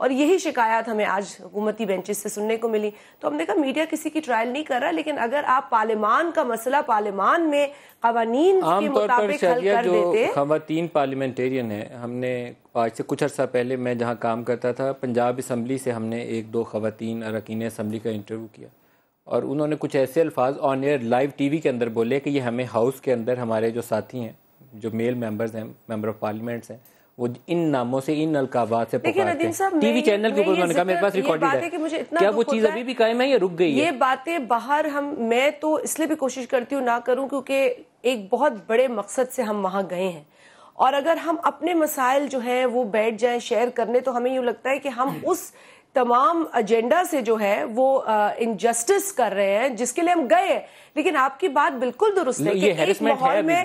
اور یہی شکایات ہمیں آج حکومتی بینچز سے سننے کو ملی. تو ہم نے کہا میڈیا کسی کی ٹرائل نہیں کر رہا, لیکن اگر آپ پارلیمان کا مسئلہ پارلیمان میں قوانین کے مطابق حل کر دیتے. خواتین پارلیمنٹیرین ہیں, ہم نے آج سے کچھ عرصہ پہلے میں جہاں کام کرتا تھا پنجاب اسمبلی سے ہم نے 1-2 خواتین اراکین اسمبلی کا انٹرویو کیا, اور انہوں نے کچھ ایسے الفاظ آن ایئر لائیو ٹی وی کے اندر بولے کہ یہ ہمیں ہاؤس کے اندر ہمارے جو ساتھی ہیں جو میل ممبرز ہیں, ممبر آف پارلیمنٹس ہیں, وہ ان ناموں سے ان القابات سے پکارتے ہیں. ٹی وی چینل کے اوپر انہوں نے کہا میرے پاس ریکارڈڈ ہے. کیا وہ چیز ابھی بھی قائم ہے یا رک گئی ہے؟ یہ باتیں باہر میں تو اس لیے بھی کوشش کرتی ہوں نہ کروں کیونکہ ایک بہت بڑے مقصد سے ہم وہاں گئے ہیں, اور اگر ہم اپنے مسائل جو ہیں وہ بیٹھ جائیں شیئر کرنے تو ہمیں یوں لگتا ہے کہ ہم اس تمام ایجنڈا سے جو ہے وہ انجسٹس کر رہے ہیں جس کے لیے ہم گئے ہیں. لیکن آپ کی بات بالکل درست ہے کہ ایک ماحول میں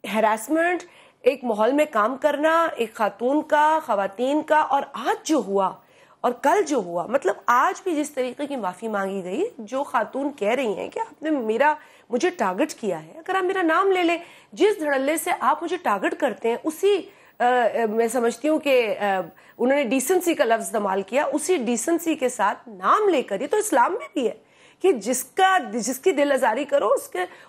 ہیراسمنٹ, ایک ماحول میں کام کرنا, ایک خاتون کا, خواتین کا, اور آج جو ہوا اور کل جو ہوا, مطلب آج بھی جس طریقے کی معافی مانگی گئی, جو خاتون کہہ رہی ہیں کہ آپ نے مجھے ٹارگٹ کیا ہے, اگر آپ میرا نام لے لیں, جس دھڑلے سے آپ مجھے ٹارگٹ کرتے ہیں اسی میں سمجھتی ہوں کہ انہوں نے ڈیسنسی کا لفظ استعمال کیا, اسی ڈیسنسی کے ساتھ نام لے کر, یہ تو اسلام میں بھی ہے کہ جس کی دل آزاری کرو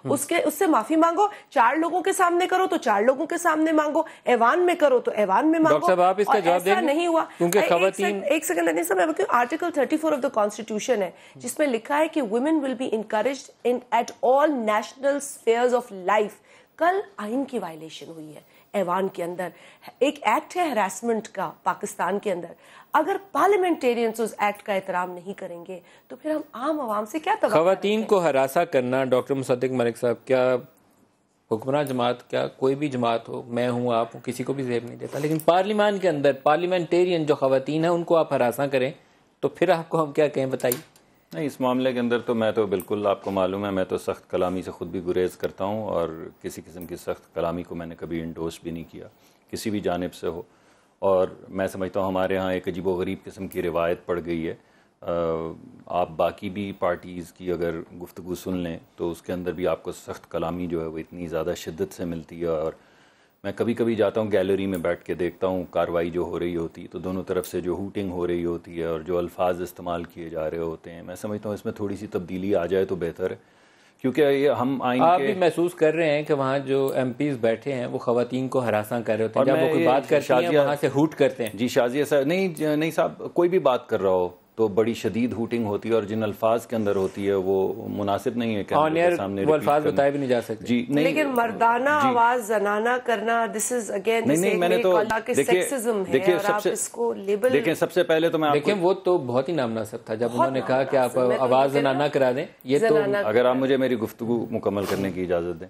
اس سے معافی مانگو, 4 لوگوں کے سامنے کرو تو 4 لوگوں کے سامنے مانگو, ایوان میں کرو تو ایوان میں مانگو. ڈاکٹر صاحب آپ اس کا جواب دیں گے؟ نہیں ہوا کیونکہ خواتین ایک second article 34 of the constitution ہے جس میں لکھا ہے کہ women will be encouraged at all national spheres of life. کل آئین کی وائلیشن ہوئی ہے ایوان کے اندر, ایک ایکٹ ہے ہراسمنٹ کا پاکستان کے اندر. اگر پارلیمنٹیرینز اس ایکٹ کا احترام نہیں کریں گے تو پھر ہم عام عوام سے کیا توقع خواتین کو ہراساں کرنا؟ ڈاکٹر مصدق ملک صاحب, کیا حکمراں جماعت, کیا کوئی بھی جماعت ہو, میں ہوں آپ ہوں, کسی کو بھی زیب نہیں دیتا, لیکن پارلیمان کے اندر پارلیمنٹیرین جو خواتین ہیں ان کو آپ ہراساں کریں تو پھر آپ کو ہم کیا کہیں, بتائیے. نہیں, اس معاملے کے اندر تو میں تو بالکل, آپ کو معلوم ہے میں تو سخت کلامی سے خود بھی گریز کرتا ہوں, اور کسی قسم کی سخت کلامی کو میں نے کبھی انڈورس بھی نہیں کیا کسی بھی جانب سے ہو. اور میں سمجھتا ہوں ہمارے ہاں ایک عجیب و غریب قسم کی روایت پڑ گئی ہے. آپ باقی بھی پارٹیز کی اگر گفتگو سن لیں تو اس کے اندر بھی آپ کو سخت کلامی جو ہے وہ اتنی زیادہ شدت سے ملتی ہے. اور میں کبھی کبھی جاتا ہوں گیلری میں بیٹھ کے دیکھتا ہوں کارروائی جو ہو رہی ہوتی تو دونوں طرف سے جو ہوٹنگ ہو رہی ہوتی ہے اور جو الفاظ استعمال کیے جا رہے ہوتے ہیں, میں سمجھتا ہوں اس میں تھوڑی سی تبدیلی آ جائے تو بہتر ہے, کیونکہ یہ ہم آئین کے... آپ بھی محسوس کر رہے ہیں کہ وہاں جو ایم پیز بیٹھے ہیں وہ خواتین کو ہراساں کر رہے ہوتے ہیں, جب وہ کوئی بات کرتی ہیں وہاں سے ہوٹ کرتے ہیں. جی شازیہ صاحب, نہیں صاحب, کوئی بھی بات کر رہا ہو تو بڑی شدید ہوٹنگ ہوتی ہے, اور جن الفاظ کے اندر ہوتی ہے وہ مناسب نہیں ہے کہ آن ایئر وہ الفاظ بتائے بھی نہیں جا سکتے. جی نہیں, لیکن مردانہ آواز زنانہ کرنا, دس از اگین نہیں, میں نے تو دیکھیے سب سے پہلے تو میں دیکھیں وہ تو بہت ہی نامناسب تھا جب انہوں نے کہا کہ آپ آواز زنانہ کرا دیں. یہ تو اگر آپ مجھے میری گفتگو مکمل کرنے کی اجازت دیں,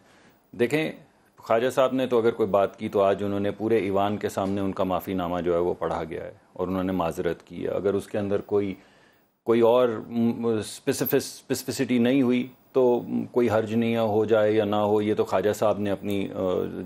دیکھیں خواجہ صاحب نے تو اگر کوئی بات کی تو آج انہوں نے پورے ایوان کے سامنے ان کا معافی نامہ جو ہے وہ پڑھا گیا ہے اور انہوں نے معذرت کی ہے. اگر اس کے اندر کوئی اور اسپیسیفسٹی نہیں ہوئی تو کوئی حرج نہیں ہو جائے یا نہ ہو, یہ تو خواجہ صاحب نے اپنی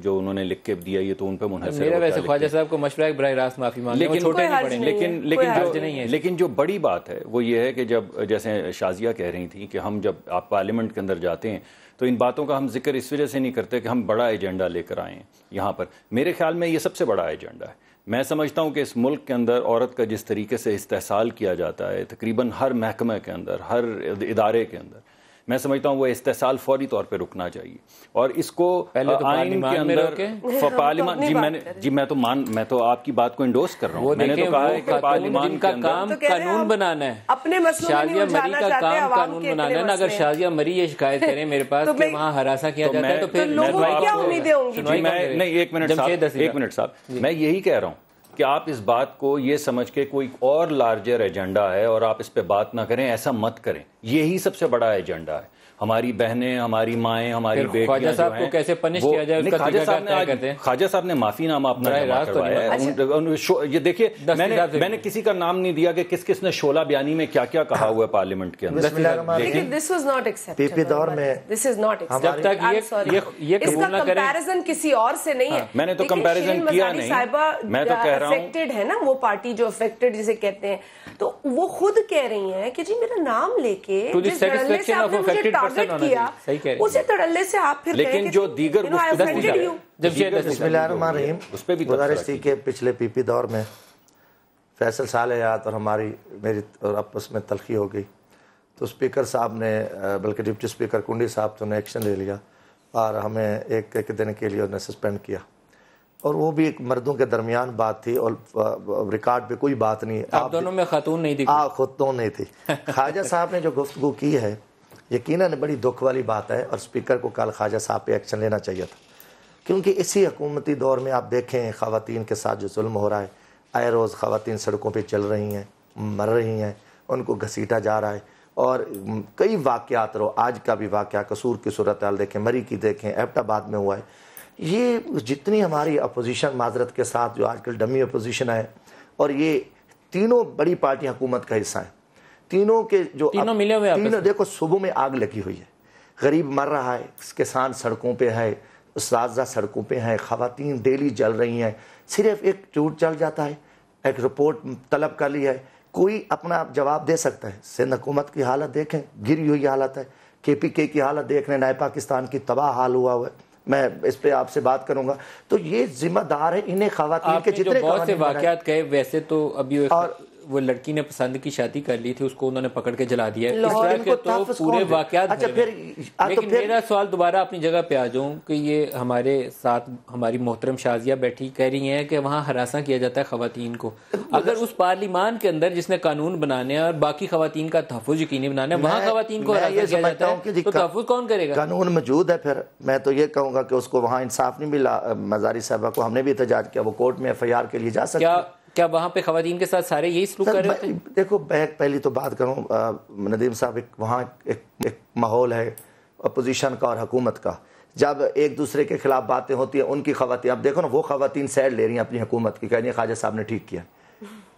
جو انہوں نے لکھ کے دیا یہ تو ان پہ منحصر میرا ویسے خواجہ صاحب کو مشورہ ہے براہ راست معافی مانگیں, وہ چھوٹے نہیں پڑیں. لیکن جو بڑی بات ہے وہ یہ ہے کہ جب جیسے شازیہ کہہ رہی تھی کہ ہم جب آپ پارلیمنٹ کے اندر جاتے ہیں تو ان باتوں کا ہم ذکر اس وجہ سے نہیں کرتے کہ ہم بڑا ایجنڈا لے کر آئے ہیں یہاں پر. میرے خیال میں یہ سب سے بڑا ایجنڈا ہے. میں سمجھتا ہوں کہ اس ملک کے اندر عورت کا جس طریقے سے استحصال کیا جاتا ہے تقریباً ہر محکمہ کے اندر, ہر ادارے کے اندر, میں سمجھتا ہوں وہ استحصال فوری طور پہ رکنا چاہیے. اور اس کو آئین کے اندر پارلیمان, میں تو آپ کی بات کو انڈورس کر رہا ہوں. میں نے تو کہا ہے کہ پارلیمان کا کام قانون بنانا ہے, اپنے شازیہ مری کا کام قانون بنانا ہے. اگر شازیہ مری یہ شکایت کریں میرے پاس کہ وہاں ہراساں کیا جاتا ہے تو پھر کیا امیدیں ہوں گی؟ نہیں, ایک منٹ صاحب, میں یہی کہہ رہا ہوں کہ آپ اس بات کو یہ سمجھ کے کوئی اور لارجر ایجنڈا ہے اور آپ اس پہ بات نہ کریں, ایسا مت کریں. یہی سب سے بڑا ایجنڈا ہے. ہماری بہنیں, ہماری مائیں, ہماری بیٹیاں خواجہ صاحب کو کیسے پنش کیا جائے, خواجہ صاحب نے معافی نامہ اپنا جمع کروایا ہے. یہ دیکھیے میں نے کسی کا نام نہیں دیا کہ کس نے شعلہ بیانی میں کیا کیا کہا ہوا ہے پارلیمنٹ کے اندر. لیکن دس واز ناٹ ایکسیپٹیبل. پی پی دور میں دس از ناٹ ایکسیپٹیبل. جب تک یہ قبول نہ کریں, کمپیریزن کسی اور سے نہیں ہے. میں نے تو کمپیریزن کیا نہیں, میں تو کہہ رہا ہوں افیکٹڈ ہے نا وہ پارٹی جو افیکٹڈ جسے کہتے ہیں, تو وہ خود کہہ رہی ہیں کہ جی میرا نام لے کے جس دھڑلے سے آپ نے مجھے ٹارگٹ کیا اسی دھڑلے سے آپ پھر لیکن جو دیگر بسم اللہ الرحمن الرحیم, گزارش تھی کہ پچھلے پی پی دور میں فیصل صالحات اور میری اور آپس میں تلخی ہو گئی، تو اسپیکر صاحب نے بلکہ ڈپٹی اسپیکر کنڈی صاحب تو نے ایکشن لے لیا اور ہمیں ایک دن کے لیے انہیں سسپینڈ کیا، اور وہ بھی ایک مردوں کے درمیان بات تھی اور ریکارڈ پہ کوئی بات نہیں. آپ دونوں میں خاتون نہیں تھی؟ خاتون نہیں تھی. خواجہ صاحب نے جو گفتگو کی ہے یقیناً بڑی دکھ والی بات ہے، اور اسپیکر کو کل خواجہ صاحب پہ ایکشن لینا چاہیے تھا، کیونکہ اسی حکومتی دور میں آپ دیکھیں خواتین کے ساتھ جو ظلم ہو رہا ہے، آئے روز خواتین سڑکوں پہ چل رہی ہیں، مر رہی ہیں، ان کو گھسیٹا جا رہا ہے، اور کئی واقعات آج کا بھی واقعہ قصور کی صورتحال دیکھیں، مری کی دیکھیں، ایبٹ آباد میں ہوا ہے. یہ جتنی ہماری اپوزیشن معذرت کے ساتھ جو آج کل ڈمی اپوزیشن ہے، اور یہ تینوں بڑی پارٹی حکومت کا حصہ ہیں، تینوں کے جو تینوں دیکھو صوبوں میں آگ لگی ہوئی ہے، غریب مر رہا ہے، کسان سڑکوں پہ ہے، اساتذہ سڑکوں پہ ہیں، خواتین ڈیلی جل رہی ہیں. صرف ایک ٹویٹ چل جاتا ہے، ایک رپورٹ طلب کر لی ہے، کوئی اپنا جواب دے سکتا ہے. سندھ حکومت کی حالت دیکھیں، گری ہوئی حالت ہے. KPK کی حالت دیکھ لیں، نئے پاکستان کی تباہ حال ہوا ہے. میں اس پہ آپ سے بات کروں گا. تو یہ ذمہ دار ہے انہیں خواتین کے جتنے بہت سے واقعات کہے. ویسے تو ابھی وہ لڑکی نے پسند کی شادی کر لی تھی، اس کو انہوں نے پکڑ کے جلا دیا ہے. اس طرح کے تو پورے واقعات. لیکن میرا سوال دوبارہ اپنی جگہ پہ آ جاؤں کہ یہ ہمارے ساتھ ہماری محترم شازیہ بیٹھی کہہ رہی ہیں کہ وہاں ہراساں کیا جاتا ہے خواتین کو. اگر اس پارلیمان کے اندر جس نے قانون بنانے ہیں اور باقی خواتین کا تحفظ یقینی بنانا ہے، وہاں خواتین کو ہراساں کیا جاتا ہے، تو تحفظ کون کرے گا؟ قانون موجود ہے. پھر میں تو یہ کہوں گا کہ اس کو وہاں انصاف نہیں ملا. مزاری صاحبہ کو ہم نے بھی احتجاج کیا، وہ کورٹ میں FIR کے لیے جا سکتے. کیا وہاں پہ خواتین کے ساتھ سارے یہی سلوک کر رہے تھے؟ دیکھو پہلی تو بات کروں ندیم صاحب، وہاں ایک ماحول ہے اپوزیشن کا اور حکومت کا. جب ایک دوسرے کے خلاف باتیں ہوتی ہیں، ان کی خواتین، اب دیکھو نا وہ خواتین سیڈ لے رہی ہیں اپنی حکومت کی، کہہ رہی ہیں خواجہ صاحب نے ٹھیک کیا.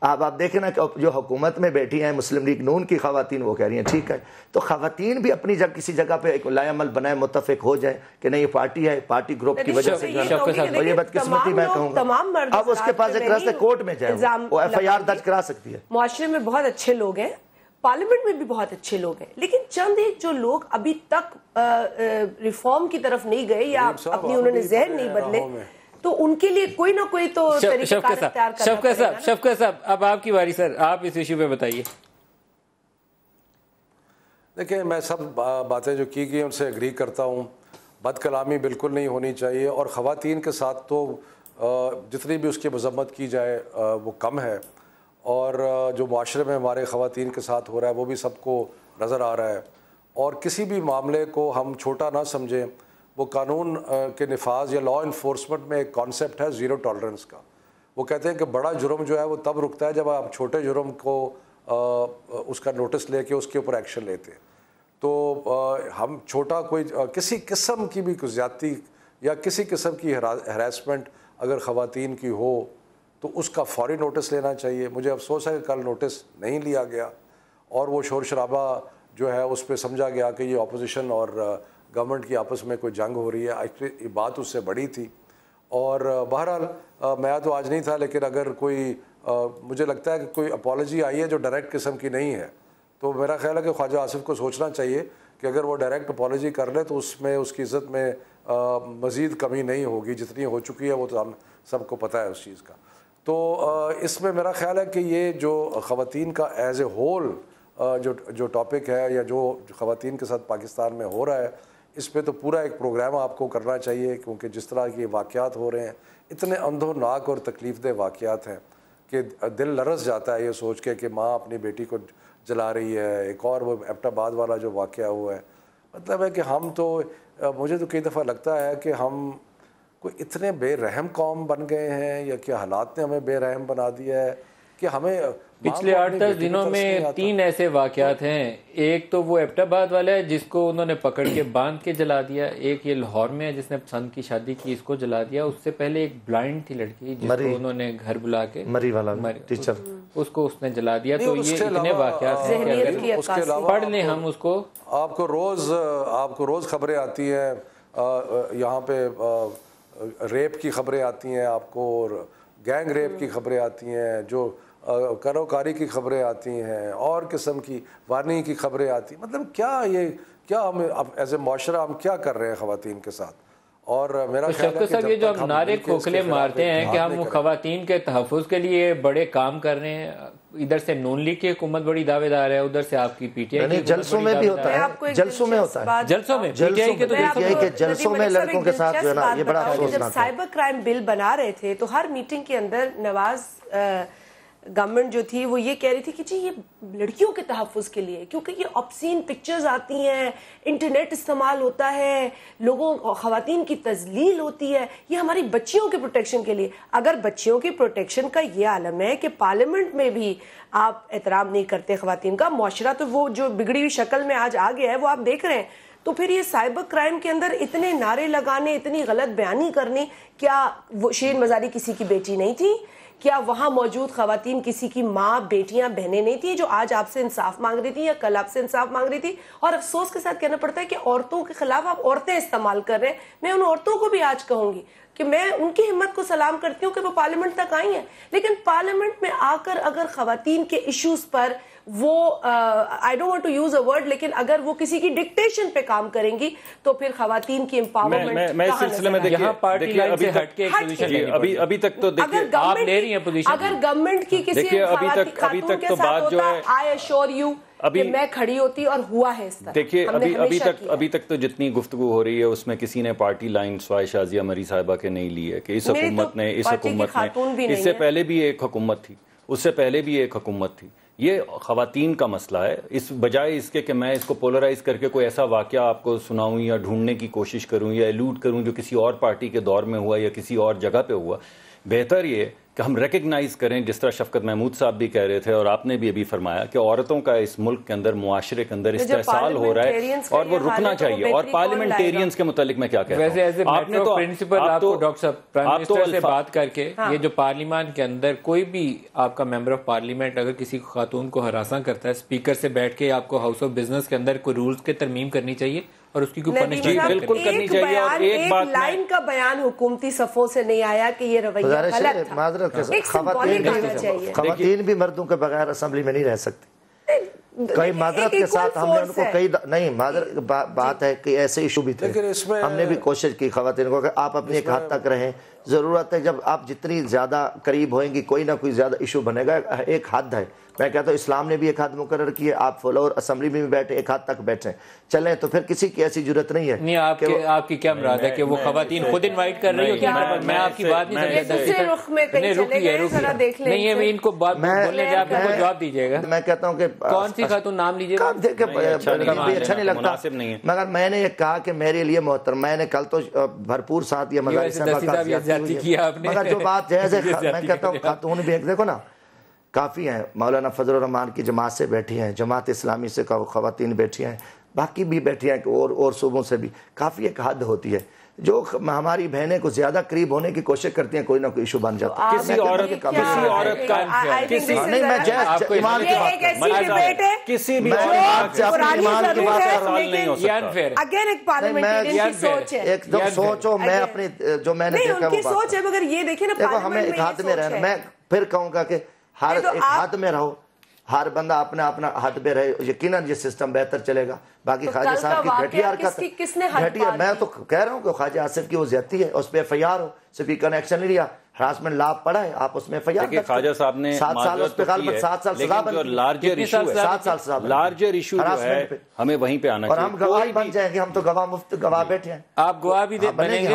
آپ دیکھیں نا کہ جو حکومت میں بیٹھی ہیں مسلم لیگ نون کی خواتین، وہ کہہ رہی ہیں ٹھیک ہے. تو خواتین بھی اپنی جگہ کسی جگہ پہ ایک لائے عمل بنائے، متفق ہو جائے کہ نہیں یہ پارٹی ہے، پارٹی گروپ کی وجہ سے. اور یہ بدقسمتی میں کہوں گا، اب اس کے پاس ایک راستے کورٹ میں جائے، وہ FIR درج کرا سکتی ہے. معاشرے میں بہت اچھے لوگ ہیں، پارلیمنٹ میں بھی بہت اچھے لوگ ہیں، لیکن چند ایک جو لوگ ابھی تک ریفارم کی طرف نہیں گئے یا اپنی انہوں نے ذہن نہیں بدلے، تو ان کے لیے کوئی نہ کوئی تو طریقہ کار اختیار کرنا پڑے گا. شفقت صاحب اب آپ کی باری سر، آپ اس ایشو پہ بتائیے. دیکھیں میں سب باتیں جو کی گئی ان سے اگری کرتا ہوں. بد کلامی بالکل نہیں ہونی چاہیے، اور خواتین کے ساتھ تو جتنی بھی اس کی مذمت کی جائے وہ کم ہے. اور جو معاشرے میں ہمارے خواتین کے ساتھ ہو رہا ہے وہ بھی سب کو نظر آ رہا ہے. اور کسی بھی معاملے کو ہم چھوٹا نہ سمجھیں. وہ قانون کے نفاذ یا لا انفورسمنٹ میں ایک کانسیپٹ ہے زیرو ٹالرنس کا. وہ کہتے ہیں کہ بڑا جرم جو ہے وہ تب رکتا ہے جب آپ چھوٹے جرم کو اس کا نوٹس لے کے اس کے اوپر ایکشن لیتے ہیں. تو ہم چھوٹا کوئی کسی قسم کی بھی زیادتی یا کسی قسم کی ہراسمنٹ اگر خواتین کی ہو تو اس کا فوری نوٹس لینا چاہیے. مجھے افسوس ہے کہ کل نوٹس نہیں لیا گیا، اور وہ شور شرابہ جو ہے اس پہ سمجھا گیا کہ یہ اپوزیشن اور گورنمنٹ کی آپس میں کوئی جنگ ہو رہی ہے. ایکچولی بات اس سے بڑی تھی. اور بہرحال میں تو آج نہیں تھا، لیکن اگر کوئی مجھے لگتا ہے کہ کوئی اپالوجی آئی ہے جو ڈائریکٹ قسم کی نہیں ہے، تو میرا خیال ہے کہ خواجہ آصف کو سوچنا چاہیے کہ اگر وہ ڈائریکٹ اپالوجی کر لے تو اس میں اس کی عزت میں مزید کمی نہیں ہوگی، جتنی ہو چکی ہے وہ تو ہم سب کو پتہ ہے اس چیز کا. تو اس میں میرا خیال ہے کہ یہ جو خواتین کا ایز اے ہول جو ٹاپک ہے یا جو خواتین کے ساتھ پاکستان میں ہو رہا ہے، اس پہ تو پورا ایک پروگرام آپ کو کرنا چاہیے. کیونکہ جس طرح کے واقعات ہو رہے ہیں، اتنے اندھوناک اور تکلیف دہ واقعات ہیں کہ دل لرز جاتا ہے یہ سوچ کے کہ ماں اپنی بیٹی کو جلا رہی ہے. ایک اور وہ ایبٹ آباد والا جو واقعہ ہوا ہے، مطلب ہے کہ ہم تو مجھے تو کئی دفعہ لگتا ہے کہ ہم کوئی اتنے بے رحم قوم بن گئے ہیں، یا کہ حالات نے ہمیں بے رحم بنا دیا ہے کہ ہمیں پچھلے 8-10 دنوں میں 3 ایسے واقعات ہیں. ایک تو وہ ایبٹ آباد والا ہے جس کو انہوں نے پکڑ کے باندھ کے جلا دیا. ایک یہ لاہور میں ہے جس نے پسند کی شادی کی، اس کو جلا دیا. اس سے پہلے ایک بلائنڈ تھی لڑکی جس کو انہوں نے گھر بلا کے مری والا ٹیچر، اس کو اس نے جلا دیا. تو یہ اتنے واقعات ہیں، پڑھ لیں ہم اس کو. آپ کو روز خبریں آتی ہیں یہاں پہ، ریپ کی خبریں آتی ہیں آپ کو، اور گینگ ریپ کی خبریں آتی ہیں، جو کروکاری کی خبریں آتی ہیں، اور قسم کی وارننگ کی خبریں آتی ہیں. مطلب کیا ہم ایز اے معاشرہ ہم کیا کر رہے ہیں خواتین کے ساتھ؟ اور میرا تو خیال ہے شفقت کہ صاحب یہ جب جو تک ہم ہم نعرے مل کے اس کے کھوکھلے خلاف مارتے ہیں ایک کہ جہاد ہم نہیں کریں، خواتین کے تحفظ کے لیے بڑے کام کر رہے ہیں، ادھر سے نون لیگ کی حکومت بڑی دعوے دار ہے، ادھر سے آپ کی پی ٹی آئی کی حکومت جلسوں میں بڑی بھی دعوے ہوتا دار میں ہے، آپ کو ایک جلسوں میں دلچسپ ہوتا ہے، بات جلسوں میں بتاؤں۔ پی ٹی آئی کے تو میں آپ دیکھیے کو کہ جلسوں میں ندیم ملک صاحب لڑکوں کے ایک ساتھ جو ہے نا دلچسپ یہ بڑا بات بتاؤں کہ جب افسوسناک ہے۔ سائبر کرائم بل بنا رہے تھے تو ہر میٹنگ کے اندر نواز گورنمنٹ جو تھی وہ یہ کہہ رہی تھی کہ جی یہ لڑکیوں کے تحفظ کے لیے، کیونکہ یہ آبسین پکچرز آتی ہیں، انٹرنیٹ استعمال ہوتا ہے، لوگوں خواتین کی تذلیل ہوتی ہے، یہ ہماری بچیوں کے پروٹیکشن کے لیے۔ اگر بچیوں کی پروٹیکشن کا یہ عالم ہے کہ پارلیمنٹ میں بھی آپ احترام نہیں کرتے خواتین کا، معاشرہ تو وہ جو بگڑی ہوئی شکل میں آج آ گیا ہے وہ آپ دیکھ رہے ہیں، تو پھر یہ سائبر کرائم کے اندر اتنے نعرے لگانے، اتنی غلط بیانی کرنی، کیا وہ شیرین مزاری کسی کی بیٹی نہیں تھی؟ کیا وہاں موجود خواتین کسی کی ماں، بیٹیاں، بہنیں نہیں تھیں جو آج آپ سے انصاف مانگ رہی تھی یا کل آپ سے انصاف مانگ رہی تھی؟ اور افسوس کے ساتھ کہنا پڑتا ہے کہ عورتوں کے خلاف آپ عورتیں استعمال کر رہے ہیں۔ میں ان عورتوں کو بھی آج کہوں گی کہ میں ان کی ہمت کو سلام کرتی ہوں کہ وہ پارلیمنٹ تک آئی ہیں، لیکن پارلیمنٹ میں آ کر اگر خواتین کے ایشوز پر وہ I don't want to use a word، لیکن اگر وہ کسی کی ڈکٹیشن پہ کام کریں گی تو پھر خواتین کی امپاورمنٹ میں اس سلسلے میں یہاں پارٹی لائن سے ہٹ کے ایک پوزیشن لینی پڑی۔ ابھی تک تو دیکھیے آپ لے رہی ہیں پوزیشن، اگر گورنمنٹ کی کسی خاتون کے ساتھ ہوتا I assure you کہ میں کھڑی ہوتی اور ہوا ہے اس طرح۔ دیکھیے ابھی تک تو جتنی گفتگو ہو رہی ہے اس میں کسی نے پارٹی لائن سوائے شازیہ مری صاحبہ کے نہیں لی ہے کہ اس حکومت نے اس سے پہلے بھی ایک حکومت تھی، اس سے پہلے بھی ایک حکومت تھی۔ یہ خواتین کا مسئلہ ہے، اس بجائے اس کے کہ میں اس کو پولرائز کر کے کوئی ایسا واقعہ آپ کو سناؤں یا ڈھونڈنے کی کوشش کروں یا ایلوڈ کروں جو کسی اور پارٹی کے دور میں ہوا یا کسی اور جگہ پہ ہوا، بہتر یہ کہ ہم ریکگنائز کریں، جس طرح شفقت محمود صاحب بھی کہہ رہے تھے اور آپ نے بھی ابھی فرمایا کہ عورتوں کا اس ملک کے اندر، معاشرے کے اندر استحصال ہو رہا ہے اور وہ رکنا چاہیے۔ اور پارلیمنٹیرینز کے متعلق میں کیا کہتا ہوں، ویسے as a matter of principle آپ کو ڈاکٹر صاحب پرائم منسٹر سے بات کر کے یہ جو پارلیمان کے اندر کوئی بھی آپ کا ممبر آف پارلیمنٹ اگر کسی خاتون کو ہراساں کرتا ہے، اسپیکر سے بیٹھ کے آپ کو ہاؤس آف بزنس کے اندر کوئی رولز کے ترمیم کرنی چاہیے اور اس کی کوئی پنشمنٹ بالکل کرنی چاہیے۔ اور ایک بات لائن کا بیان حکومتی صفوں سے نہیں آیا کہ یہ رویہ غلط تھا۔ معذرت کے ایک ساتھ symbolic آنا چاہیے۔ خواتین بھی مردوں کے بغیر اسمبلی میں نہیں رہ سکتی۔ کئی معذرت کے ساتھ ہم نے ان کو نہیں معذرت بات ہے کہ ایسے ایشو بھی تھے، ہم نے بھی کوشش کی خواتین کو کہ آپ اپنی ایک حد تک رہیں، ضرورت ہے جب آپ جتنی زیادہ قریب ہوئیں گی کوئی نہ کوئی زیادہ ایشو بنے گا، ایک حد ہے۔ میں کہتا ہوں اسلام نے بھی ایک حد مقرر کی ہے، آپ فلور اسمبلی میں بھی بیٹھے ایک حد تک بیٹھیں چلیں، تو پھر کسی کی ایسی ضرورت نہیں ہے۔ نہیں آپ کی کیا مراد ہے کہ وہ خواتین خود انوائٹ کر رہی ہوتی ہیں؟ میں آپ کی بات نہیں سمجھتا، دوسرے رخ میں کہیں چلے گئے، ذرا دیکھ لیں۔ نہیں ہے ان کو بات بولنے دیں، آپ ان کو جواب دیجیے گا۔ میں کہتا ہوں کہ کون سی خاتون نام لیجیے گا؟ اچھا نہیں لگتا، مگر میں نے یہ کہا کہ میرے لیے محترم، میں نے کل تو بھرپور ساتھ یہ مگر جو بات جائز ہے، میں کہتا ہوں خاتون بھی ایک دیکھو نا کافی ہیں، مولانا فضل الرحمان کی جماعت سے بیٹھی ہیں، جماعت اسلامی سے خواتین بیٹھی ہیں، باقی بھی بیٹھی ہیں اور صوبوں سے بھی، کافی ایک حد ہوتی ہے۔ جو ہماری بہنیں کو زیادہ قریب ہونے کی کوشش کرتی ہیں کوئی نہ کوئی ایشو بن جاتا ہے۔ کسی عورت کا نہیں، میں جائز ایمان کی بات کر رہا ہوں، کسی بھی ایک دم سوچو، میں اپنی جو میں نے دیکھا وہ سوچ ہے، مگر یہ دیکھیں نا دیکھو ہمیں ایک حد میں رہنا، میں پھر کہوں گا کہ ہر ایک حد میں رہو، ہر بندہ اپنا حد پہ رہے، یقیناً یہ سسٹم بہتر چلے گا۔ باقی خواجہ صاحب کی گھٹیا حرکت گھٹیا، میں تو کہہ رہا ہوں کہ خواجہ آصف کی وہ زیادتی ہے، اس پہ ایف آئی آر ہو، اسپیکر نے ایکشن نہیں لیا، ہراسمنٹ لا پڑا ہے، آپ اس میں ایف آئی آر خواجہ صاحب نے 7 سال اس پہ غالباً 7 سال سزا بنتی ہے، لارجر ایشو جو ہے ہمیں وہیں پہ آنا اور چاہیے۔ ہم گواہ بن جائیں گے، ہم تو گواہ بیٹھے ہیں، آپ گواہ بھی بنیں گے۔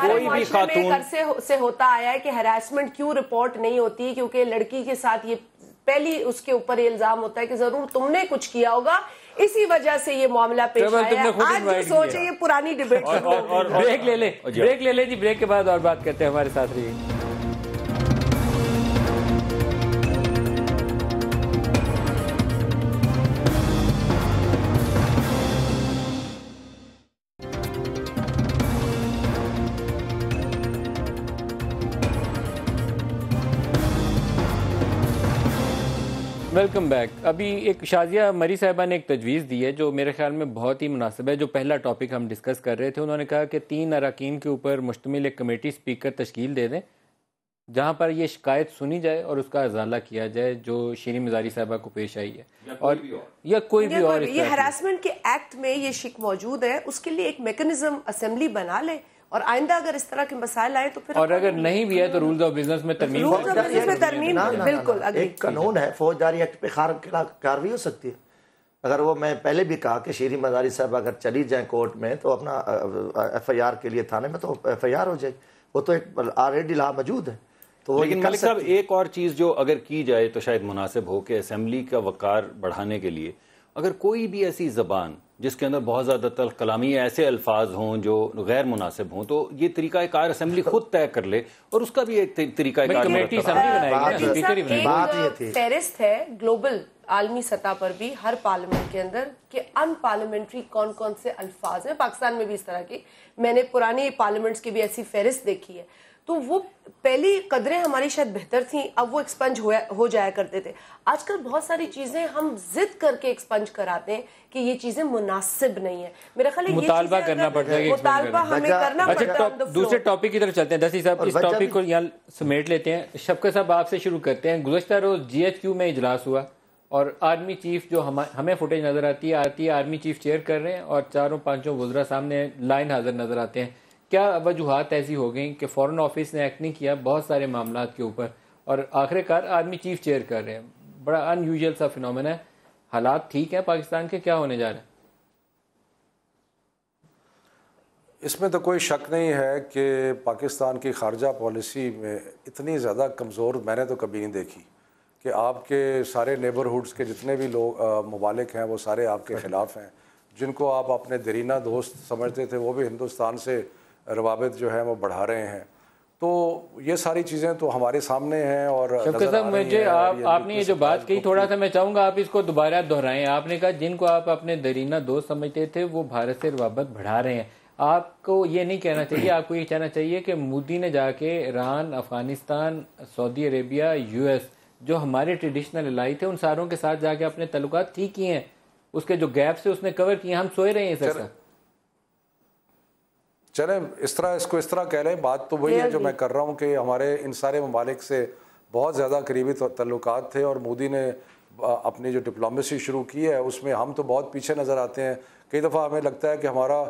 کوئی بھی خاتون سے ہوتا آیا ہے کہ ہراسمنٹ کیوں رپورٹ نہیں ہوتی، کیونکہ لڑکی کے ساتھ یہ پہلی اس کے اوپر یہ الزام ہوتا ہے کہ ضرور تم نے کچھ کیا ہوگا، اسی وجہ سے یہ معاملہ پیش آیا ہے۔ آج جو سوچ ہے یہ پرانی ڈیبیٹ بریک لے لیں جی، بریک کے بعد اور بات کرتے ہیں، ہمارے ساتھ رہیے۔ Welcome back. ابھی ایک شازیہ مری صاحبہ نے ایک تجویز دی ہے جو میرے خیال میں بہت ہی مناسب ہے۔ جو پہلا ٹاپک ہم ڈسکس کر رہے تھے، انہوں نے کہا کہ 3 اراکین کے اوپر مشتمل ایک کمیٹی اسپیکر تشکیل دے دیں جہاں پر یہ شکایت سنی جائے اور اس کا ازالہ کیا جائے جو شیریں مزاری صاحبہ کو پیش آئی ہے، اور یا کوئی بھی اور یہ ہراسمنٹ کے ایکٹ میں یہ شک موجود ہے، اس کے لیے ایک میکنزم اسمبلی بنا لے، اور آئندہ اگر اس طرح کے مسائل آئے تو پھر، اور اگر نہیں بھی ہے تو رولز آف بزنس میں ترمیم بالکل ایک قانون ہے فوجداری ایکٹ پہ کارروائی ہو سکتی ہے. اگر وہ میں پہلے بھی کہا کہ شیریں مزاری صاحب اگر چلی جائیں کورٹ میں تو اپنا ایف آئی آر کے لیے تھانے میں تو ایف آئی آر ہو جائے، وہ تو ایک آلریڈی لا موجود ہے. تو لیکن ملک صاحب ایک اور چیز جو اگر کی جائے تو شاید مناسب ہو کہ اسمبلی کا وقار بڑھانے کے لیے اگر کوئی بھی ایسی زبان جس کے اندر بہت زیادہ تلخ کلامی ایسے الفاظ ہوں جو غیر مناسب ہوں تو یہ طریقہ کار اسمبلی خود طے کر لے، اور اس کا بھی ایک طریقہ کار فہرست ہے گلوبل عالمی سطح پر بھی ہر پارلیمنٹ کے اندر کہ ان پارلیمنٹری کون کون سے الفاظ ہیں. پاکستان میں بھی اس طرح کی میں نے پرانی پارلیمنٹس کی بھی ایسی فہرست دیکھی ہے. تو وہ پہلی قدریں ہماری شاید بہتر تھیں، اب وہ ایکسپنج ہو جایا کرتے تھے. آج کل بہت ساری چیزیں ہم ضد کر کے ایکسپنج کراتے ہیں کہ یہ چیزیں مناسب نہیں ہیں. میرا خیال ہے مطالبہ کرنا پڑتا ہے، مطالبہ ہمیں کرنا پڑتا ہے. دوسرے ٹاپک کی طرف چلتے ہیں. دسی صاحب اس ٹاپک کو یہاں سمیٹ لیتے ہیں. شفقت صاحب آپ سے شروع کرتے ہیں. گزشتہ روز جی ایچ کیو میں اجلاس ہوا اور آرمی چیف جو ہمیں فوٹیج نظر آتی ہے آرمی چیف چیئر کر رہے ہیں اور چاروں پانچوں وزراء سامنے لائن حاضر نظر آتے ہیں. کیا وجوہات ایسی ہو گئیں کہ فورن آفس نے ایکٹ نہیں کیا بہت سارے معاملات کے اوپر اور آخر کار آرمی چیف چیئر کر رہے ہیں؟ بڑا ان یوزل سا فنومنا ہے. حالات ٹھیک ہیں پاکستان کے، کیا ہونے جا رہے ہیں؟ اس میں تو کوئی شک نہیں ہے کہ پاکستان کی خارجہ پالیسی میں اتنی زیادہ کمزور میں نے تو کبھی نہیں دیکھی کہ آپ کے سارے نیبرہڈس کے جتنے بھی لوگ ممالک ہیں وہ سارے آپ کے خلاف ہیں. جن کو آپ اپنے دیرینہ دوست سمجھتے تھے وہ بھی ہندوستان سے روابط جو ہیں وہ بڑھا رہے ہیں. تو یہ ساری چیزیں تو ہمارے سامنے ہیں. اور شفقت صاحب مجھے آپ نے یہ جو بات کہی تھوڑا سا میں چاہوں گا آپ اس کو دوبارہ دہرائیں. آپ نے کہا جن کو آپ اپنے دیرینہ دوست سمجھتے تھے وہ بھارت سے روابط بڑھا رہے ہیں. آپ کو یہ نہیں کہنا چاہیے، آپ کو یہ کہنا چاہیے کہ مودی نے جا کے ایران، افغانستان، سعودی عربیہ، یو ایس جو ہمارے ٹریڈیشنل الائی تھے ان ساروں کے ساتھ جا کے اپنے تعلقات ٹھیک کیے ہیں. اس کے جو گیپس اس نے کور کیے. ہم سوئے رہے ہیں سر. چلیں اس طرح کہہ لیں. بات تو وہی ہے جو میں کر رہا ہوں کہ ہمارے ان سارے ممالک سے بہت زیادہ قریبی تعلقات تھے اور مودی نے اپنی جو ڈپلومیسی شروع کی ہے اس میں ہم تو بہت پیچھے نظر آتے ہیں. کئی دفعہ ہمیں لگتا ہے کہ ہمارا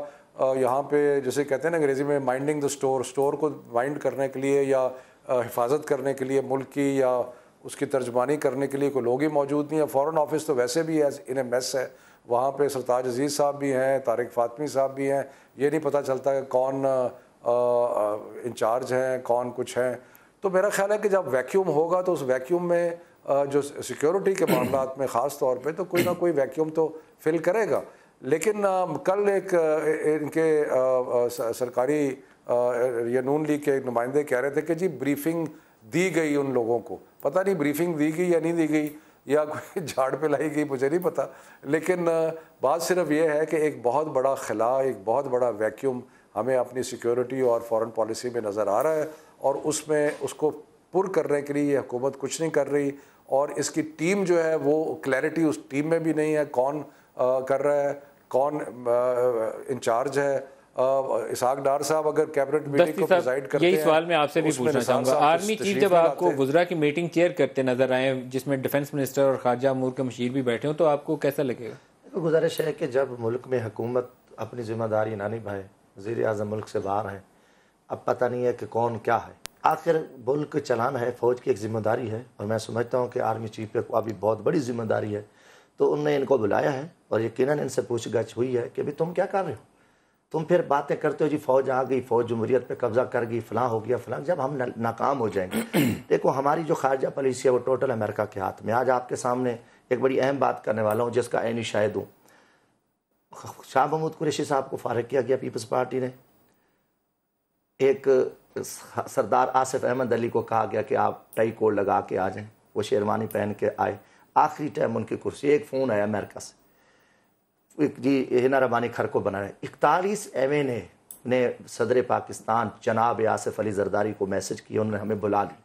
یہاں پہ جسے کہتے ہیں نا انگریزی میں مائنڈنگ دا اسٹور کو مائنڈ کرنے کے لیے یا حفاظت کرنے کے لیے ملک کی یا اس کی ترجمانی کرنے کے لیے کوئی لوگ ہی موجود نہیں ہے. فورن آفس تو ویسے بھی انہیں میس ہے. وہاں پہ سرتاج عزیز صاحب بھی ہیں، طارق فاطمی صاحب بھی ہیں. یہ نہیں پتہ چلتا کہ کون انچارج ہیں، کون کچھ ہیں. تو میرا خیال ہے کہ جب ویکیوم ہوگا تو اس ویکیوم میں جو سیکیورٹی کے معاملات میں خاص طور پہ تو کوئی نہ کوئی ویکیوم تو فل کرے گا. لیکن کل ایک ان کے سرکاری یا نون لیگ کے ایک نمائندے کہہ رہے تھے کہ جی بریفنگ دی گئی ان لوگوں کو. پتہ نہیں بریفنگ دی گئی یا نہیں دی گئی یا کوئی جھاڑ پہ لائی گئی، مجھے نہیں پتہ. لیکن بات صرف یہ ہے کہ ایک بہت بڑا خلا، ایک بہت بڑا ویکیوم ہمیں اپنی سیکیورٹی اور فورن پالیسی میں نظر آ رہا ہے اور اس میں اس کو پر کرنے کے لیے یہ حکومت کچھ نہیں کر رہی. اور اس کی ٹیم جو ہے وہ کلیئرٹی اس ٹیم میں بھی نہیں ہے. کون کر رہا ہے، کون انچارج ہے. اسحاق ڈار صاحب اگر کیبنٹ میٹنگ کو پریزائیڈ کرتے ہیں، یہی سوال میں آپ سے بھی پوچھنا چاہوں گا. آرمی چیف جب آپ کو وزراء کی میٹنگ چیئر کرتے نظر آئے جس میں ڈیفنس منسٹر اور خارجہ امور کے مشیر بھی بیٹھے ہوں تو آپ کو کیسا لگے گا؟ گزارش ہے کہ جب ملک میں حکومت اپنی ذمہ داری نہ نبھائے، وزیر اعظم ملک سے باہر ہیں، اب پتہ نہیں ہے کہ کون کیا ہے. آخر ملک چلانا ہے، فوج کی ایک ذمہ داری ہے اور میں سمجھتا ہوں کہ آرمی چیف پہ ابھی بہت بڑی ذمہ داری ہے. تو انہوں نے ان کو بلایا ہے اور یقیناً ان سے پوچھ گچھ ہوئی ہے کہ تم کیا کر رہے ہو. تم پھر باتیں کرتے ہو جی فوج آ گئی، فوج جمہوریت پہ قبضہ کر گئی، فلاں ہو گیا فلاں. جب ہم ناکام ہو جائیں گے، دیکھو ہماری جو خارجہ پالیسی ہے وہ ٹوٹل امریکہ کے ہاتھ میں. آج آپ کے سامنے ایک بڑی اہم بات کرنے والا ہوں جس کا عینی شاہد ہوں. شاہ محمود قریشی صاحب کو فارغ کیا گیا پیپلز پارٹی نے. ایک سردار آصف احمد علی کو کہا گیا کہ آپ ٹائی کوٹ لگا کے آ جائیں. وہ شیروانی پہن کے آئے. آخری ٹائم ان کی کرسی. ایک فون آیا امریکہ سے، جی ہنا ربانی کھر کو بنا رہے. 41 ایم نے صدر پاکستان جناب آصف علی زرداری کو میسج کیا، انہوں نے ہمیں بلا لی.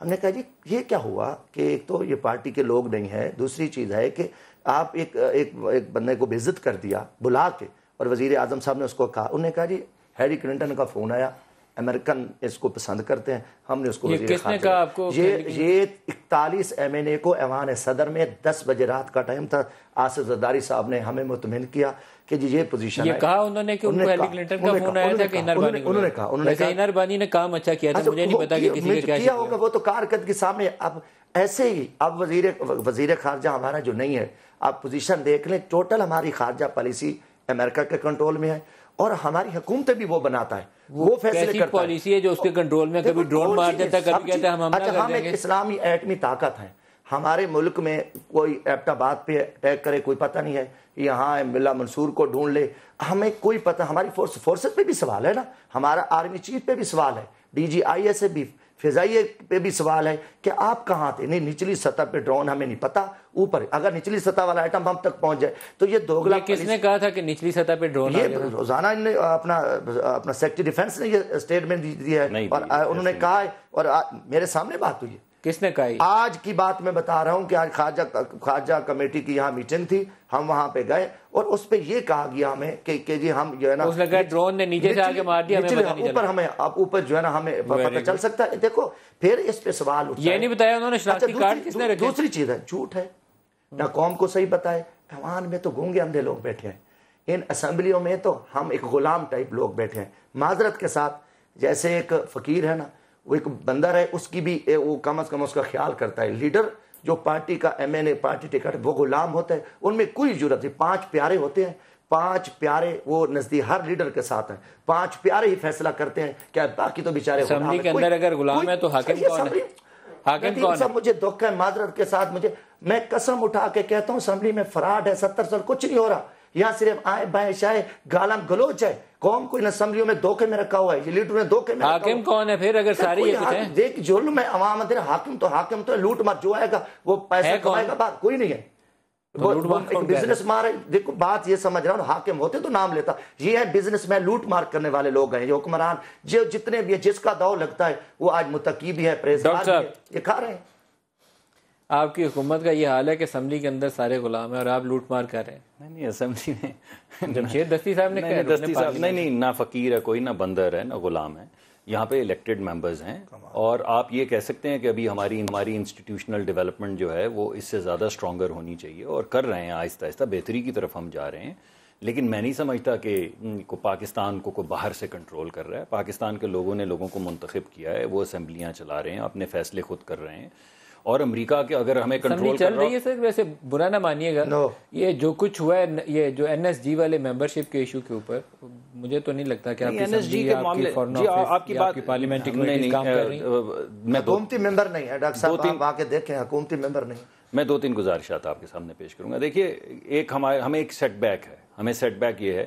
ہم نے کہا جی یہ کیا ہوا کہ ایک تو یہ پارٹی کے لوگ نہیں ہیں، دوسری چیز ہے کہ آپ ایک بندے کو بے عزت کر دیا بلا کے. اور وزیر اعظم صاحب نے اس کو کہا، انہوں نے کہا جی ہیری کلنٹن کا فون آیا امریکن اس کو پسند کرتے ہیں. ہم نے اس کو یہ کس نے کہا آپ کو؟ یہ 41 MNA کو ایوان صدر میں 10 بجے رات کا ٹائم تھا. آصف زرداری صاحب نے ہمیں مطمئن کیا کہ جی یہ پوزیشن ہے. یہ کہا انہوں نے کہ ان کو ہیلی کلنٹن کا فون آیا تھا کہ انہوں نے کہا انر بانی نے کام اچھا کیا تھا. مجھے نہیں پتا کہ کسی نے کیا ہوگا, وہ تو کارکردگی سامنے. اب ایسے ہی اب وزیر خارجہ ہمارا جو نہیں ہے, آپ پوزیشن دیکھ لیں, ٹوٹل ہماری خارجہ پالیسی امریکہ کے کنٹرول میں ہے اور ہماری حکومتیں بھی وہ بناتا ہے, وہ فیصلے کرتا ہے. پالیسی ہے جو اس کے کنٹرول میں, کبھی ڈرون مار دیتا ہے, کبھی کہتا ہے ہم حملہ کر دیں گے. اسلامی ایٹمی طاقت ہے ہمارے ملک میں, کوئی ایبٹ آباد پہ اٹیک کرے کوئی پتہ نہیں ہے, یہاں ملا منصور کو ڈھونڈ لے, ہمیں کوئی پتہ. ہماری فورسز پہ بھی سوال ہے نا, ہمارا آرمی چیف پہ بھی سوال ہے, DGIS سے بھی, فضائیہ پہ بھی سوال ہے کہ آپ کہاں تھے. نہیں, نچلی سطح پہ ڈرون ہمیں نہیں پتا, اوپر اگر نچلی سطح والا آئٹم ہم تک پہنچ جائے تو یہ دوگلا. کس نے کہا تھا کہ نچلی سطح پہ ڈرون؟ یہ روزانہ اپنا سیکٹری ڈیفنس نے یہ اسٹیٹمنٹ دیا ہے اور انہوں نے کہا ہے, اور میرے سامنے بات ہوئی ہے. کس نے کہا؟ آج کی بات میں بتا رہا ہوں کہ آج خارجہ کمیٹی کی یہاں میٹنگ تھی, ہم وہاں پہ گئے اور اس پہ یہ کہا گیا ہمیں کہ جی ہم جو ہے نا, اس نے کہا ڈرون نے نیچے سے آگے مار دیا, اوپر ہمیں اوپر جو ہے نا ہمیں پتہ چل سکتا ہے. دیکھو پھر اس پہ سوال اٹھتا ہے, یہ نہیں بتایا انہوں نے شناختی کارڈ کس نے رکھے. دوسری چیز ہے, جھوٹ ہے, نہ قوم کو صحیح بتائے. ایوان میں تو گونگے اندھے لوگ بیٹھے ہیں, ان اسمبلیوں میں تو ہم ایک غلام ٹائپ لوگ بیٹھے ہیں. معذرت کے ساتھ, جیسے ایک فقیر ہے نا, وہ ایک بندر ہے, اس کی بھی وہ کم از کم اس کا خیال کرتا ہے. لیڈر جو پارٹی کا MNA پارٹی ٹکٹ, وہ غلام ہوتا ہے, ان میں کوئی ضرورت نہیں. 5 پیارے ہوتے ہیں, 5 پیارے وہ نزدیک ہر لیڈر کے ساتھ ہیں, 5 پیارے ہی فیصلہ کرتے ہیں, کیا باقی تو بیچارے اسمبلی کے اندر اگر غلام ہے تو حاکم کون ہے؟ حاکم کون ہے؟ مجھے دکھ ہے معذرت کے ساتھ, میں قسم اٹھا کے کہتا ہوں اسمبلی میں فراڈ ہے. 70 سال کچھ نہیں ہو رہا, یہاں صرف آئے بائیں شائے گالم گلوچ ہے. قوم کو ان اسمبلیوں میں دھوکے میں رکھا ہوا ہے, یہ لیڈر نے دھوکے میں. حاکم کون ہے پھر اگر ساری یہ کچھ ہیں؟ دیکھ ظلم ہے عوام اندر. حاکم تو لوٹ مار جو آئے گا وہ پیسہ کمائے گا, بات کوئی نہیں ہے. وہ ایک بزنس مار ہے. دیکھو بات یہ سمجھ رہا ہوں, حاکم ہوتے تو نام لیتا. یہ ہے بزنس میں لوٹ مار کرنے والے لوگ ہیں, یہ حکمران جو جتنے بھی جس کا داؤ لگتا ہے وہ آج متقی بھی ہے, پریزگار بھی ہے, یہ کھا رہے ہیں. آپ کی حکومت کا یہ حال ہے کہ اسمبلی کے اندر سارے غلام ہیں اور آپ لوٹ مار کر رہے ہیں. نہیں, اسمبلی میں جمشید دستی صاحب نے کہا, دستی صاحب نہیں, نہ فقیر ہے کوئی, نہ بندر ہے, نہ غلام ہے. یہاں پہ الیکٹڈ ممبرز ہیں, اور آپ یہ کہہ سکتے ہیں کہ ابھی ہماری انسٹیٹیوشنل ڈیولپمنٹ جو ہے وہ اس سے زیادہ اسٹرانگر ہونی چاہیے, اور کر رہے ہیں آہستہ آہستہ, بہتری کی طرف ہم جا رہے ہیں. لیکن میں نہیں سمجھتا کہ پاکستان کو باہر سے کنٹرول کر رہا ہے. پاکستان کے لوگوں نے لوگوں کو منتخب کیا ہے, وہ اسمبلیاں چلا رہے ہیں, اپنے فیصلے خود کر رہے ہیں. اور امریکہ کے اگر ہمیں کنٹرول چل رہی ہے سر, ویسے برا نہ مانیے گا, یہ جو کچھ ہوا ہے, یہ جو NSG والے ممبرشپ کے ایشو کے اوپر, مجھے تو نہیں لگتا کہ آپ کی آپ کی پارلیمنٹری کمیٹی کام کر رہی ہیں. میں حکومتی ممبر نہیں ہے ڈاکٹر صاحب, آپ آ کے دیکھیں, حکومتی ممبر نہیں. میں 2-3 گزارشات آپ کے سامنے پیش کروں گا. دیکھیے, ایک ہمیں ایک سیٹ بیک ہے. ہمیں سیٹ بیک یہ ہے,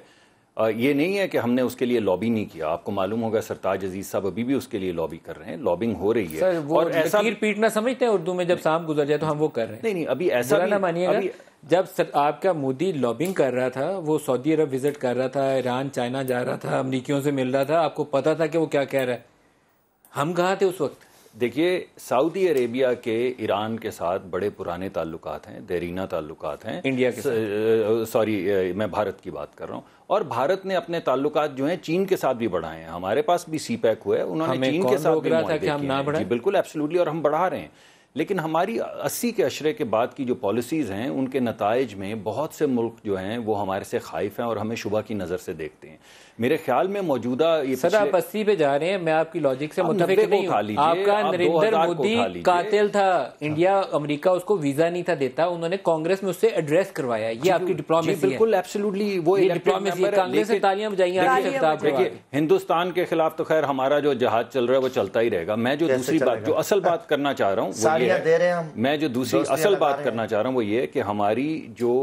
یہ نہیں ہے کہ ہم نے اس کے لیے لابی نہیں کیا. آپ کو معلوم ہوگا سرتاج عزیز صاحب ابھی بھی اس کے لیے لابی کر رہے ہیں, لابنگ ہو رہی ہے. اور ایسا پیٹنا سمجھتے ہیں اردو میں, جب سام گزر جائے تو ہم وہ کر رہے ہیں. نہیں, ابھی ایسا نہ مانیے گا, جب آپ کا مودی لابنگ کر رہا تھا, وہ سعودی عرب وزٹ کر رہا تھا, ایران چائنا جا رہا تھا, امریکیوں سے مل رہا تھا, آپ کو پتا تھا کہ وہ کیا کہہ رہا ہے. ہم کہاں تھے اس وقت؟ دیکھیے, سعودی عربیہ کے ایران کے ساتھ بڑے پرانے تعلقات ہیں, دیرینہ تعلقات ہیں انڈیا کے ساتھ. سوری, میں بھارت کی بات کر رہا ہوں. اور بھارت نے اپنے تعلقات جو ہیں چین کے ساتھ بھی بڑھائے ہیں. ہمارے پاس بھی سی پیک ہوا ہے, انہوں نے چین کے ساتھ بھی معاہدے کیے ہیں. جی بالکل, ایبسلیوٹلی, اور ہم بڑھا رہے ہیں. لیکن ہماری 80 کے عشرے کے بعد کی جو پالیسیز ہیں, ان کے نتائج میں بہت سے ملک جو ہیں وہ ہمارے سے خائف ہیں اور ہمیں شبہ کی نظر سے دیکھتے ہیں. میرے خیال میں موجودہ سر آپ 80 پہ جا رہے ہیں, میں آپ کی لاجک سے متفق نہیں ہوں. آپ کا نریندر مودی قاتل تھا, انڈیا امریکہ اس کو ویزا نہیں تھا دیتا, انہوں نے کانگریس میں اس سے ایڈریس کروایا. یہ آپ کی ڈپلومیسی ہے. بالکل, ایبسلیوٹلی, وہ ڈپلومیسی ہے. کانگریس سے تالیاں بجائیں. ہندوستان کے خلاف تو خیر ہمارا جو جہاد چل رہا ہے وہ چلتا ہی رہے گا. میں جو دوسری بات, جو اصل بات کرنا چاہ رہا ہوں, میں جو دوسری اصل بات کرنا چاہ رہا ہوں وہ یہ کہ ہماری جو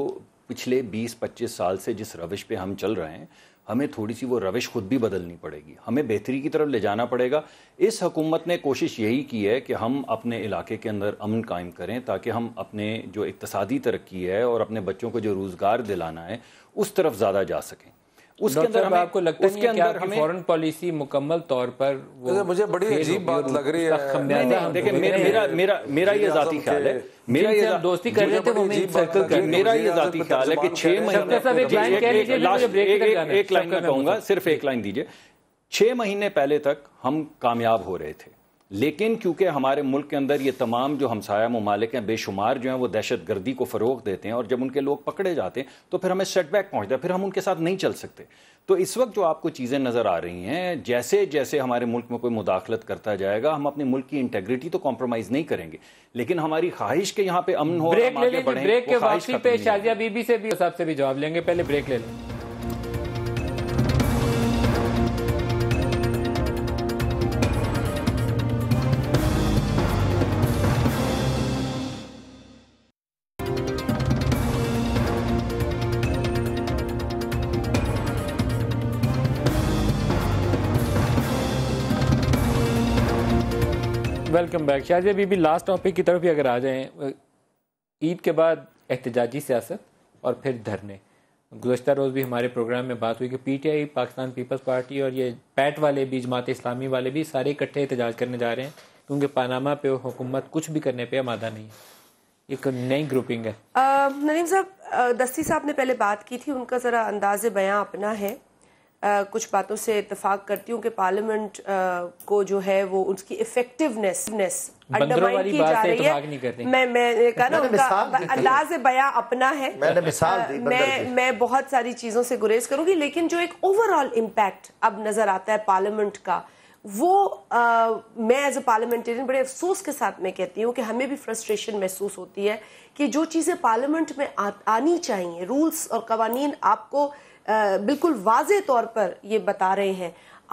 پچھلے 20-25 سال سے جس روش پہ ہم چل رہے ہیں, ہمیں تھوڑی سی وہ روش خود بھی بدلنی پڑے گی. ہمیں بہتری کی طرف لے جانا پڑے گا. اس حکومت نے کوشش یہی کی ہے کہ ہم اپنے علاقے کے اندر امن قائم کریں, تاکہ ہم اپنے جو اقتصادی ترقی ہے اور اپنے بچوں کو جو روزگار دلانا ہے اس طرف زیادہ جا سکیں. اس کے اندر آپ کو لگتا ہے کہ آپ کی فورن پالیسی مکمل طور پر, مجھے بڑی عجیب بات لگ رہی ہے. دیکھیں, میرا یہ ذاتی خیال ہے, میرا یہ دوستی کر رہے تھے, وہ میں سرکل کر, میرا یہ ذاتی خیال ہے کہ 6 مہینے, ایک لائن میں کہوں گا, صرف ایک لائن دیجیے. 6 مہینے پہلے تک ہم کامیاب ہو رہے تھے، لیکن کیونکہ ہمارے ملک کے اندر یہ تمام جو ہمسایہ ممالک ہیں بے شمار جو ہیں وہ دہشت گردی کو فروغ دیتے ہیں، اور جب ان کے لوگ پکڑے جاتے ہیں تو پھر ہمیں سیٹ بیک پہنچتا ہے، پھر ہم ان کے ساتھ نہیں چل سکتے. تو اس وقت جو آپ کو چیزیں نظر آ رہی ہیں، جیسے جیسے ہمارے ملک میں کوئی مداخلت کرتا جائے گا، ہم اپنے ملک کی انٹیگریٹی تو کمپرومائز نہیں کریں گے، لیکن ہماری خواہش کہ یہاں پہ امن ہو، بریک ہم لے آگے لیں. بڑھیں، بریک کے وہ خواہش واپسی ختم پہ نہیں شازیہ ہوگی. بی بی سے بھی صاحب سے بھی جواب لیں گے. پہلے بریک لے لیں. Welcome back. Shazia Bibi, last topic کی طرف ہی اگر آ جائیں، عید کے بعد احتجاجی سیاست اور پھر دھرنے. گزشتہ روز بھی ہمارے پروگرام میں بات ہوئی کہ P T I, Pakistan Peoples Party اور یہ پیٹ والے بھی، جماعت اسلامی والے بھی سارے اکٹھے احتجاج کرنے جا رہے ہیں، کیونکہ پاناما پہ حکومت کچھ بھی کرنے پہ آمادہ نہیں ہے. ایک نئی گروپنگ ہے. ندیم صاحب، دستی صاحب نے پہلے بات کی تھی، ان کا ذرا انداز بیاں اپنا ہے. کچھ باتوں سے اتفاق کرتی ہوں کہ پارلیمنٹ کو جو ہے وہ اس کی افیکٹونیس انڈرمائن کی جا رہی ہے. میں کہا نا ان کا انداز بیاں اپنا ہے. میں بہت ساری چیزوں سے گریز کروں گی، لیکن جو ایک اوور آل امپیکٹ اب نظر آتا ہے پارلیمنٹ کا، وہ میں ایز اے پارلیمنٹرین بڑے افسوس کے ساتھ میں کہتی ہوں کہ ہمیں بھی فرسٹریشن محسوس ہوتی ہے کہ جو چیزیں پارلیمنٹ میں آنی چاہیے، رولز اور قوانین آپ کو بالکل واضح طور پر یہ بتا رہے ہیں،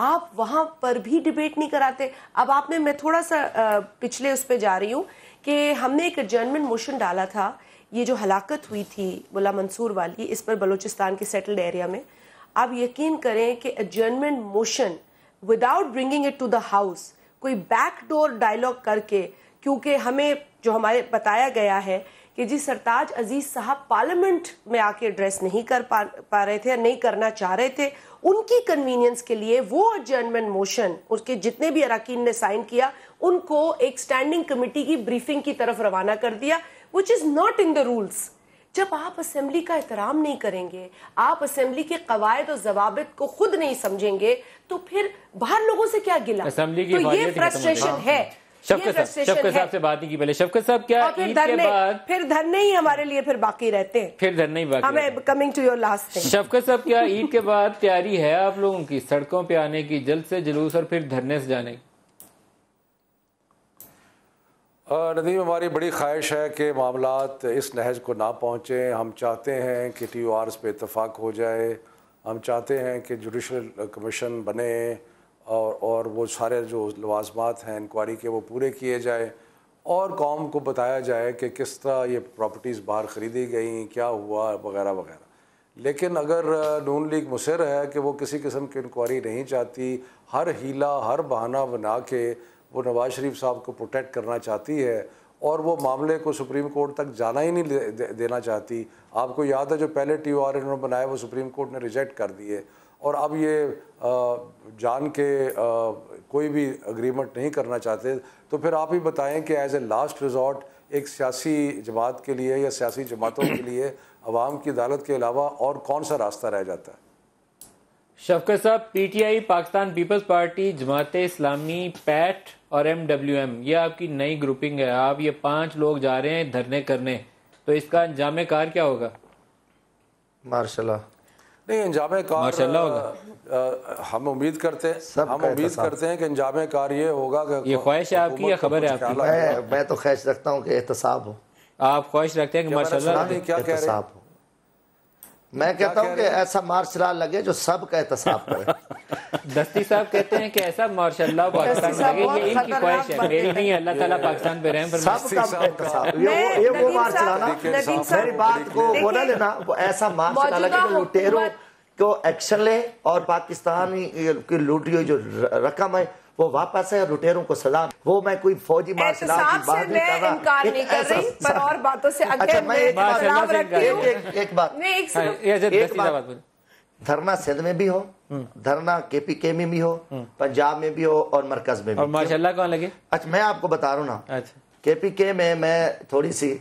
آپ وہاں پر بھی ڈیبیٹ نہیں کراتے. اب آپ نے، میں تھوڑا سا پچھلے اس پہ جا رہی ہوں کہ ہم نے ایک ایڈجرنمنٹ موشن ڈالا تھا، یہ جو ہلاکت ہوئی تھی ملا منصور والی، اس پر بلوچستان کے سیٹلڈ ایریا میں. آپ یقین کریں کہ adjournment motion without bringing it to the house, کوئی بیک ڈور ڈائلاگ کر کے، کیونکہ ہمیں جو ہمارے بتایا گیا ہے کہ جی سرتاج عزیز صاحب پارلیمنٹ میں آ کے ایڈریس نہیں کر پا رہے تھے، نہیں کرنا چاہ رہے تھے، ان کی کنوینئنس کے لیے وہ ایڈجرنمنٹ موشن اس کے جتنے بھی اراکین نے سائن کیا ان کو ایک اسٹینڈنگ کمیٹی کی بریفنگ کی طرف روانہ کر دیا، which is not in the rules. جب آپ اسمبلی کا احترام نہیں کریں گے، آپ اسمبلی کے قواعد و ضوابط کو خود نہیں سمجھیں گے، تو پھر باہر لوگوں سے کیا گلا؟ تو یہ فرسٹریشن ہے. شفقت صاحب سے بات نہیں کی پہلے. شفقت صاحب، کیا عید کے بعد پھر دھرنے ہی ہمارے لیے پھر باقی رہتے ہیں؟ پھر دھرنے ہی باقی. ہمیں coming to your last thing. Shafqat صاحب، کیا عید کے بعد تیاری ہے آپ لوگوں کی سڑکوں پہ آنے کی، جلد سے جلوس اور پھر دھرنے سے جانے کی؟ ندیم، ہماری بڑی خواہش ہے کہ معاملات اس نہج کو نہ پہنچیں. ہم چاہتے ہیں کہ ٹی او آرز پہ اتفاق ہو جائے، ہم چاہتے ہیں کہ جوڈیشل کمیشن بنے اور وہ سارے جو لوازمات ہیں انکوائری کے وہ پورے کیے جائے، اور قوم کو بتایا جائے کہ کس طرح یہ پراپرٹیز باہر خریدی گئیں، کیا ہوا وغیرہ وغیرہ. لیکن اگر نون لیگ مصر ہے کہ وہ کسی قسم کی انکوائری نہیں چاہتی، ہر ہیلا ہر بہانہ بنا کے وہ نواز شریف صاحب کو پروٹیکٹ کرنا چاہتی ہے اور وہ معاملے کو سپریم کورٹ تک جانا ہی نہیں دینا چاہتی. آپ کو یاد ہے جو پہلے ٹی او آر انہوں نے بنائے وہ سپریم کورٹ نے ریجیکٹ کر دیے، اور اب یہ جان کے کوئی بھی اگریمنٹ نہیں کرنا چاہتے. تو پھر آپ ہی بتائیں کہ ایز اے لاسٹ ریزورٹ ایک سیاسی جماعت کے لیے یا سیاسی جماعتوں کے لیے عوام کی عدالت کے علاوہ اور کون سا راستہ رہ جاتا ہے؟ شفقت صاحب، P T I, Pakistan Peoples Party, Jamaat Islami, پیٹ اور ایم ڈبلیو ایم، یہ آپ کی نئی گروپنگ ہے. آپ یہ 5 لوگ جا رہے ہیں دھرنے کرنے، تو اس کا انجام کار کیا ہوگا؟ ماشاءاللہ نہیں، انجام کار ہم امید کرتے ہیں کہ انجام کار یہ ہوگا کہ یہ خواہش ہے آپ کی یا خبر ہے آپ کی؟ میں تو خواہش رکھتا ہوں کہ احتساب ہو. آپ خواہش رکھتے ہیں کہ ماشاءاللہ کیا کہہ رہے ہیں؟ میں کہتا ہوں کہ ایسا مارشل لا لگے جو سب کا احتساب کرے. دستی صاحب کہتے ہیں کہ ایسا مارشاء اللہ پاکستان میں لگے، یہ ان کی خواہش ہے، میری نہیں ہے. اللہ تعالیٰ پاکستان پہ رحم فرمائے. سب کا احتساب، یہ وہ مارشل لانا، میری بات کو وہ نہ لینا، وہ ایسا مارشل لا لگے جو لٹیروں کو ایکشن لے اور پاکستانی کی لوٹی ہوئی جو رقم ہے وہ واپس ہے اور لٹیروں کو سزا. وہ میں کوئی فوجی مارشل لا کی بات نہیں کر رہا، انکار نہیں کر رہی، پر اور باتوں سے ایک بات، دھرنا سندھ میں بھی ہو، دھرنا کے پی کے میں بھی ہو، پنجاب میں بھی ہو اور مرکز میں بھی. اور ماشاءاللہ کون لگے؟ اچھا میں آپ کو بتا رہا ہوں نا، کے پی کے میں تھوڑی سی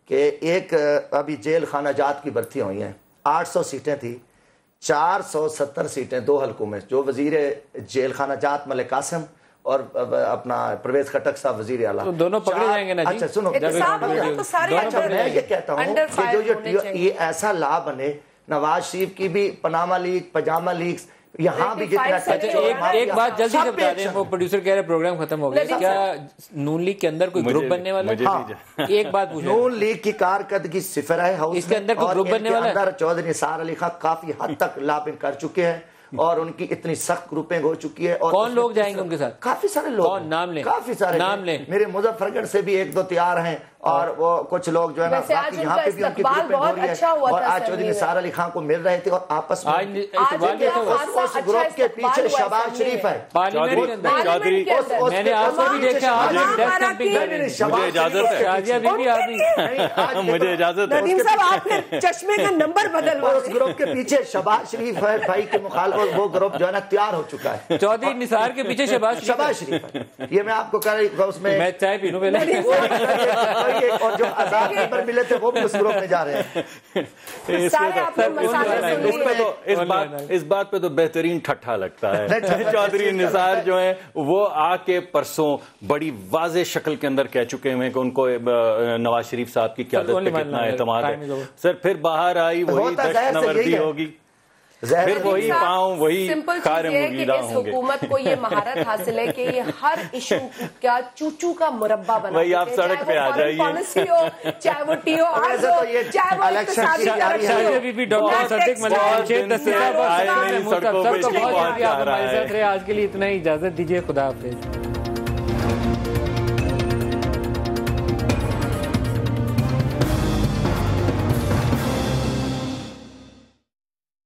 کہ ایک ابھی جیل خانہ جات کی بھرتی ہوئی ہیں، 800 سیٹیں تھی، 470 سیٹیں 2 حلقوں میں، جو وزیر جیل خانہ جات ملک قاسم اور اپنا پرویز خٹک صاحب وزیر اعلیٰ، دونوں پکڑے جائیں گے نا جی؟ اچھا سنو، میں یہ کہتا ہوں کہ یہ ایسا لا بنے، نواز شریف کی بھی پاناما لیک، پجامہ لیکس، یہاں بھی جتنا ایک بات جلدی سے بتا دیں، وہ پروڈیوسر کہہ رہے پروگرام ختم ہو گیا، کیا نون لیگ کے اندر کوئی گروپ بننے والا ہے؟ ایک بات پوچھیں، نون لیگ کی کارکردگی صفر ہے ہاؤس اس کے اندر کوئی گروپ بننے والا ہے؟ چودھری نثار علی خان کافی حد تک لابنگ کر چکے ہیں اور ان کی اتنی سخت گروپنگ ہو چکی ہے۔ اور کون لوگ جائیں گے ان کے ساتھ؟ کافی سارے لوگ، کون نام لیں؟ کافی سارے نام لیں۔ میرے مظفر گڑھ سے بھی 1-2 تیار ہیں، اور وہ کچھ لوگ جو ہے نا یہاں پہ بھی ان کی گروپنگ ہو رہی ہے، اور آج چودھری نثار علی خان کو مل رہے تھے اور آپس میں اس گروپ کے پیچھے شہباز شریف ہے، پارلیمنٹ کے اندر میں نے آپ کو بھی دیکھا، آج ڈیسک کیمپنگ کر رہے ہیں، مجھے اجازت ہے، شازیہ بی بی آ گئی، مجھے اجازت ہے، ندیم صاحب آپ نے چشمے کا نمبر بدلوا اس گروپ کے پیچھے شہباز شریف ہے بھائی کے مخالف، وہ گروپ جو ہے نا تیار ہو چکا ہے۔ چودھری نثار کے پیچھے شہباز شریف ہے، یہ میں آپ کو کہہ رہی ہوں، اس میں میں چائے پی لوں پہلے، اور جو آزاد نمبر ملے تھے وہ بھی اس گروپ میں جا رہے ہیں۔ اس بات پہ تو بہترین ٹھٹھا لگتا ہے، چودھری نثار جو ہیں وہ آ کے پرسوں بڑی واضح شکل کے اندر کہہ چکے ہیں کہ ان کو نواز شریف صاحب کی قیادت پہ کتنا اعتماد ہے۔ سر پھر باہر آئی وہی دشت نوردی ہوگی، پھر وہی پاؤں وہی خار مغیلہ ہوں گے۔ حکومت کو یہ مہارت حاصل ہے کہ یہ ہر ایشو کا چوچو کا مربع بنا، وہی آپ سڑک پہ آ جائیے، پالیسی ہو چاہے وہ ٹی او آر ہو چاہے وہ اقتصادی شازیہ بی بی، ڈاکٹر صدیق ملک، شیخ تصفیہ، سڑکوں پہ آج کے لیے اتنا ہی، اجازت دیجیے، خدا حافظ۔